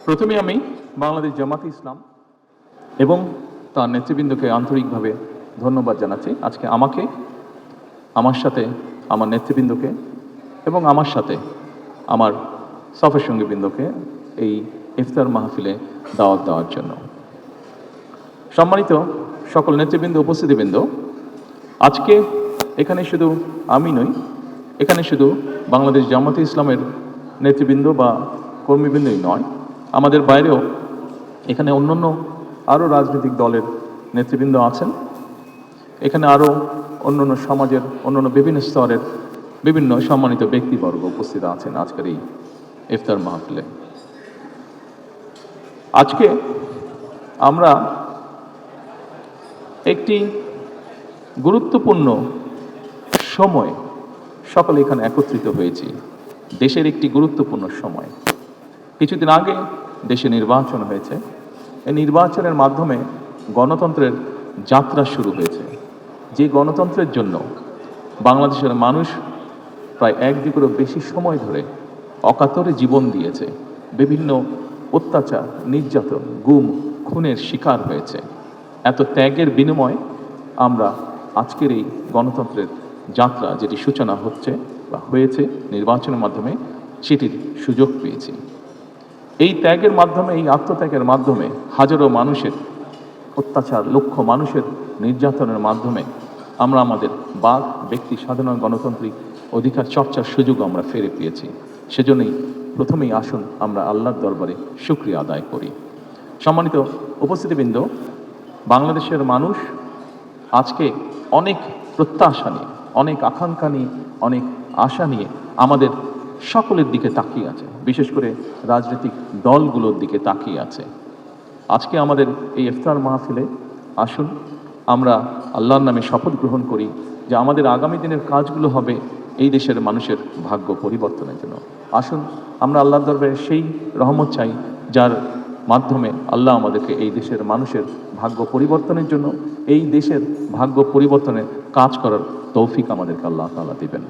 প্রথমে আমি বাংলাদেশ জামাতে ইসলাম এবং তার নেতৃবৃন্দকে আন্তরিকভাবে ধন্যবাদ জানাচ্ছি। আজকে আমাকে, আমার সাথে আমার নেতৃবৃন্দকে এবং আমার সাথে আমার সফর সঙ্গীবৃন্দকে এই ইফতার মাহফিলে দাওয়াত দেওয়ার জন্য। সম্মানিত সকল নেতৃবৃন্দ, উপস্থিতিবৃন্দ, আজকে এখানে শুধু আমি নই, এখানে শুধু বাংলাদেশ জামাতে ইসলামের নেতৃবৃন্দ বা কর্মীবৃন্দই নয়, আমাদের বাইরেও এখানে অন্যান্য আরও রাজনৈতিক দলের নেতৃবৃন্দ আছেন। এখানে আরও অন্যান্য সমাজের অন্যান্য বিভিন্ন স্তরের বিভিন্ন সম্মানিত ব্যক্তিবর্গ উপস্থিত আছেন আজকের এই ইফতার মাহফিলে। আজকে আমরা একটি গুরুত্বপূর্ণ সময় সকলে এখানে একত্রিত হয়েছি। দেশের একটি গুরুত্বপূর্ণ সময়। কিছুদিন আগে দেশে নির্বাচন হয়েছে। এই নির্বাচনের মাধ্যমে গণতন্ত্রের যাত্রা শুরু হয়েছে, যে গণতন্ত্রের জন্য বাংলাদেশের মানুষ প্রায় 1 যুগেরও বেশি সময় ধরে অকাতরে জীবন দিয়েছে, বিভিন্ন অত্যাচার, নির্যাতন, গুম, খুনের শিকার হয়েছে। এত ত্যাগের বিনিময়ে আমরা আজকের এই গণতন্ত্রের যাত্রা, যেটি সূচনা হচ্ছে বা হয়েছে নির্বাচনের মাধ্যমে, সেটির সুযোগ পেয়েছি। এই ত্যাগের মাধ্যমে, এই আত্মত্যাগের মাধ্যমে, হাজারো মানুষের অত্যাচার, লক্ষ মানুষের নির্যাতনের মাধ্যমে আমরা আমাদের বাক, ব্যক্তি স্বাধীনতা, গণতান্ত্রিক অধিকার চর্চার সুযোগ আমরা ফিরে পেয়েছি। সেজন্যই প্রথমেই আসুন আমরা আল্লাহর দরবারে শুকরিয়া আদায় করি। সম্মানিত উপস্থিতিবৃন্দ, বাংলাদেশের মানুষ আজকে অনেক প্রত্যাশা নিয়ে, অনেক আকাঙ্ক্ষা নিয়ে, অনেক আশা নিয়ে আমাদের সকলের দিকে তাকিয়ে আছে, বিশেষ করে রাজনৈতিক দলগুলোর দিকে তাকিয়ে আছে। আজকে আমাদের এই ইফতার মাহফিলে আসুন আমরা আল্লাহর নামে শপথ গ্রহণ করি যে আমাদের আগামী দিনের কাজগুলো হবে এই দেশের মানুষের ভাগ্য পরিবর্তনের জন্য। আসুন আমরা আল্লাহর দরবারে সেই রহমত চাই যার মাধ্যমে আল্লাহ আমাদেরকে এই দেশের মানুষের ভাগ্য পরিবর্তনের জন্য, এই দেশের ভাগ্য পরিবর্তনের কাজ করার তৌফিক আমাদেরকে আল্লাহ তাআলা দিবেন।